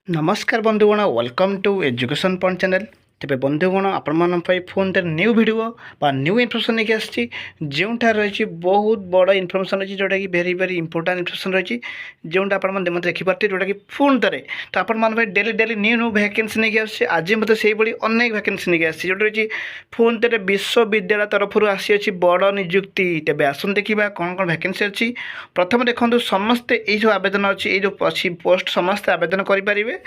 नमस्कार बंधुगण welcome to Education Point channel. तेरे बंधुगण आपण फोन न्यू वीडियो बा न्यू इनफर्मेशन लेके आसी जोठार रही बहुत बड़ इनफर्मेशन रही जोटा कि भेरी भेरी इंपोर्टाट इनफर्मेशन रही जोटा आप देखिपारे जोटा कि फोन थे तो आप daily daily new new vacancy नहीं आसे आज मतलब से अनेक भैकेंसी नहीं आसी जो रही फोन थे विश्वविद्यालय तरफ आसी बड़ निजुक्ति। तेज आसन देखा कौन कौन भैकेंसी अच्छी प्रथम देखो समस्ते ये जो आवेदन अच्छी ये जो अच्छी पोस्ट समस्ते आवेदन करेंगे।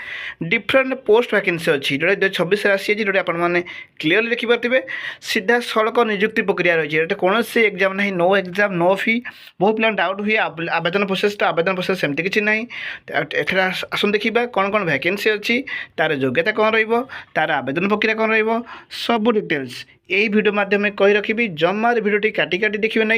डिफरेंट पोस्ट भैकेंसी अच्छी जोटा 2026 आसी जोटा आपने क्लीयरली देखिपारे सीधा सड़क निजुक्ति प्रक्रिया रही कौन से एग्जाम ना नो एग्जाम नो फी बहुत पिला डाउट हुए आवेदन प्रोसेस तो आवेदन प्रोसेस सेमती किसी ना आसन देखा कौन कौन भैकेंसी अच्छी तार योग्यता कौन तार आवेदन प्रक्रिया कौन सब डिटेल्स यही वीडियो माध्यम कही रखी जमार भिडियोटी काटी काटी देखिए ना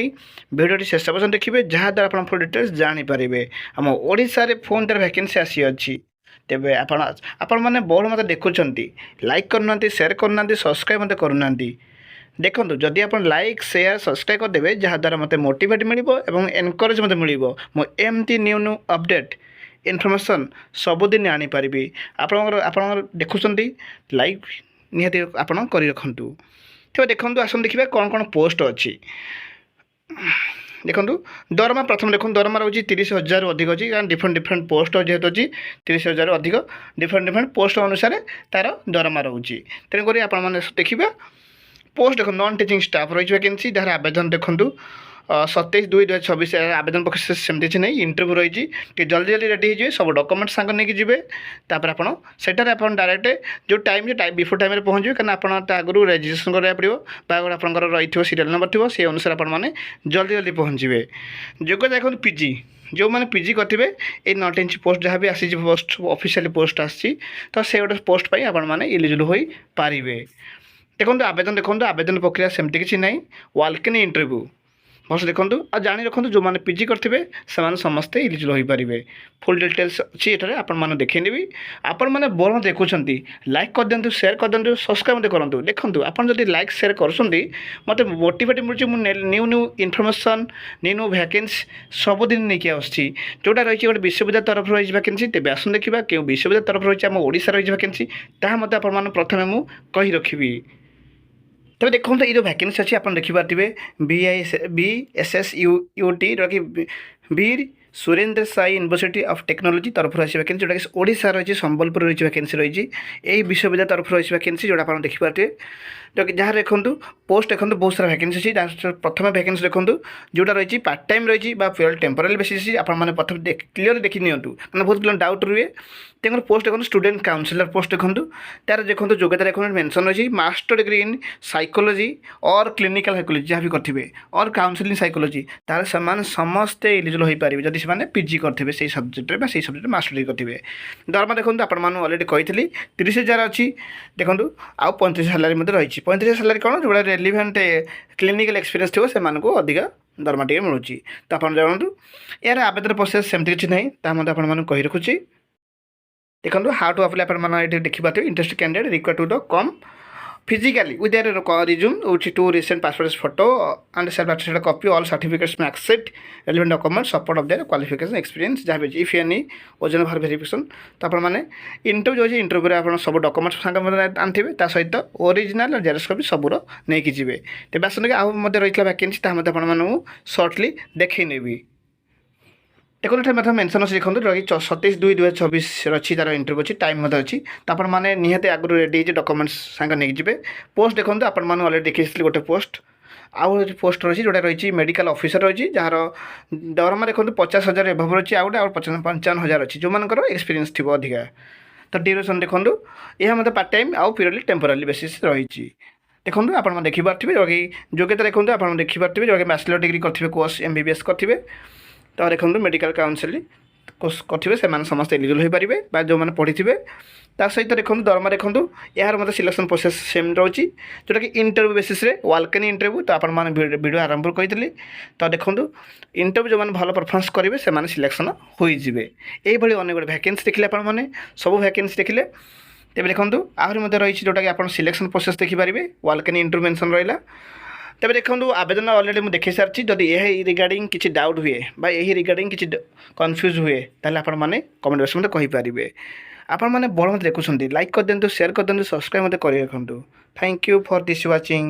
भिडियोटी शेष पर्यटन देखिए जहाँद्वारा आप फुल डिटेल्स जानीपारे आम ओडिशा रे फोन तार भैकेंसी आसी अच्छी। तेबे आपण मैंने बहुत मत देखुं लाइक करना सेयार करना सब्सक्राइब मत करूना देखो जदि आप लाइक सेयार सब्सक्राइब करदे जहाँद्वारा मत मोटिवेट मिल एनकरेज मत मिल एमती न्यू न्यू अपडेट इनफर्मेशन सबुदिन आनीपारि आप देखुं लाइक निहाती आपण कर रखु। तो देखो आसन देखिए कौन कौन पोस्ट अच्छी देखो दरमा प्रथम देखो दरमा रोचे 30,000 अधिक अच्छी कारण डिफरेंट डिफरेंट पोस्ट जेहेतु अच्छी 30,000 अधिक डिफरेंट डिफरेंट पोस्ट अनुसार तार दरमा रोचे तेणुक आपने देखिए पोस्ट देखो नॉन टीचिंग स्टाफ रही वैकेंसी जहाँ आवेदन देखूँ 27/2/2026 आवेदन पक्ष सेमती किसी नहीं इंटरव्यू रही जल्दी जल्दी रेडी हो सब डॉक्यूमेंट सांग नहीं जी तापर आप डायरेक्ट जो टाइम बिफोर टाइम पहुँचे कहीं आप आगुरी रेजिस्ट्रेशन कराया पड़ो आपंकर रही सीरियल नंबर थी से अनुसार आपने जल्दी जल्दी पहुँचे। योग्यता देखो पीजी जो मैंने पीजी करेंगे ये नॉट इंच पोस्ट जहाँ भी आसी पोस्ट ऑफिशियल पोस्ट आसी तो से गोटे पोस्ट आपने इलिजिबल हो पारे। देखो आवेदन प्रक्रिया सेमती किसी ना वाल्क इन इंटरव्यू बस देखो आ जाणी रखु जो मैंने पीजी करेंगे से समस्ते इलिजिबल हो पारे। फुल डिटेल्स अच्छी ये आपने देखी आपण मैंने बहुत देखुं लाइक कर दिंतु सेयार कर दिंतु सब्सक्राइब मत करूँ। देखो आप लाइक सेयार कर मत मोटिवेट मिलूँ new new information new new vacancy सबुदिन नहीं आसूँ जोटा रही गोटे विश्वविद्यालय तरफ रही भैकेंसी। तेज आसन देखा क्यों विश्वविद्यालय तरफ रही आम ओडिशा रही भैकेंसी ताहा मत आप प्रथम मुझे कही रखी। तब देखो ये जो भैकेंसी अच्छी आप देखिपारे BSSUT कि Veer Surendra Sai University of Technology तरफ रही भैकेंसी जोटा कि ओडिशा रही संबलपुर रही भैकेंसी रही यही विश्वविद्यालय तरफ रही भैकेंसी जोटा आप देखिपारे जो कि जहाँ देखूँ पोस्ट देखो बहुत सारा भैकेंसी अच्छी प्रथम भैकेंसी देखूँ जोटा रही पार्ट टाइम रही टेम्पोरारी बेसिस आपने प्रथम क्लीयर देखी नियंतु मैंने बहुत पिला डाउट रुए तेणु पोस्ट देखो स्टूडेंट काउंसिलर पोस्ट देखूँ तार देखो योग्यता देखो मेंशन रही मास्टर डिग्री इन साइकोलॉजी और क्लिनिकल साइकोलॉजी जहाँ भी करेंगे और काउंसिलिंग साइकोलॉजी तार से समस्ते इलिजिबल हो पारे जदि से पीजी करेंगे से सब्जेक्ट से सब्जेक्ट मास्टर डिग्री करेंगे। दरमा देखो आपण मैंने अलरेडी कही 30,000 अच्छी देखो आउ 35 सैलरी रही 35 सैलरी कौन जो रेलिवेंट क्लिनिकल एक्सपीरियंस थो से अधिका दरमा टे मिलूँ। तो आप जानतु यार आवेदन प्रोसेस सेमती किसी ना कही रखुच्छी। देखो हाउ टू अप्लाई आप देखिए interest candidate require to the come physically with their resume which two recent passport photo and self-attested copy all certificates may accept relevant documents support of their qualification experience जहाँ भी if any ओजन भर verification. तो आपने interview जो interview आप सब documents सांगे आनते सहित original Xerox कपी सबूर नहीं कि जी। तेज आसन आउ रही वैकेंसी आप सर्टली देखी देखो मतलब मेंशन अच्छे देखो रही 27/2/2026 अच्छी तार इंटरव्यू अच्छी टाइम अच्छी तो आपने निहत आगुरी रेडी डॉक्यूमेंट्स सांगे नहीं जी। पोस्ट देखो आपने अलरेडी देखी गोटे पोस्ट आउ पोस्ट रही जोटा रही मेडिकल ऑफिसर रही जार दरमा देखो 50,000 एभव रही आउ गोटे 55,000 अच्छी जो मान एक्सपीरियंस थी अधिका। तो ड्यूरेशन देखो यह मतलब पार्ट टाइम आउ पीरियडली टेम्पोरारी बेसिस रही देखो आप देखिपारे जो कि योग्यता देखो आप देखिपारे जो कि बैचलर डिग्री करेंगे कोर्स MBBS करेंगे तो देखो मेडिकल काउंसिल कोर्स करेंगे से समस्त एलिजिबल हो पारे जो मैंने पढ़ी थे। सहित देखो दरमा देखो यार मतलब सिलेक्शन प्रोसेस सेम रोचे जोटा कि interview basis walk in interview. तो आपने वीडियो आरंभ कही तो देखो इंटरव्यू जो मैंने भल परफॉर्मेंस करेंगे से सिलेक्शन हो जाए। यही अनेक गुड भैकेंसी देखिले आपने सब भैकेंसी देखिले। तेज देखो आहरी रही जोटा कि आप सिलेक्शन प्रोसेस देखिपारे वाल्क इन इंटरव्यू मेंशन रहा। तेज देखो आवेदन अलरेडी मुझे देखी सारी जदि यह रिगार्डिंग किसी डाउट हुए यही रिगार्डिंग किसी कन्फ्यूज हुए ताले आपने कमेंट बॉक्स में कहींपारे। ଆପଣମାନେ ବଡ଼ ମୋତେ ଦେଖୁଛନ୍ତି ଲାଇକ୍ କରିଦିଅନ୍ତୁ, ସେୟାର କରିଦିଅନ୍ତୁ, ସବସ୍କ୍ରାଇବ୍ ମୋତେ କରି ରଖନ୍ତୁ। Thank you for this watching.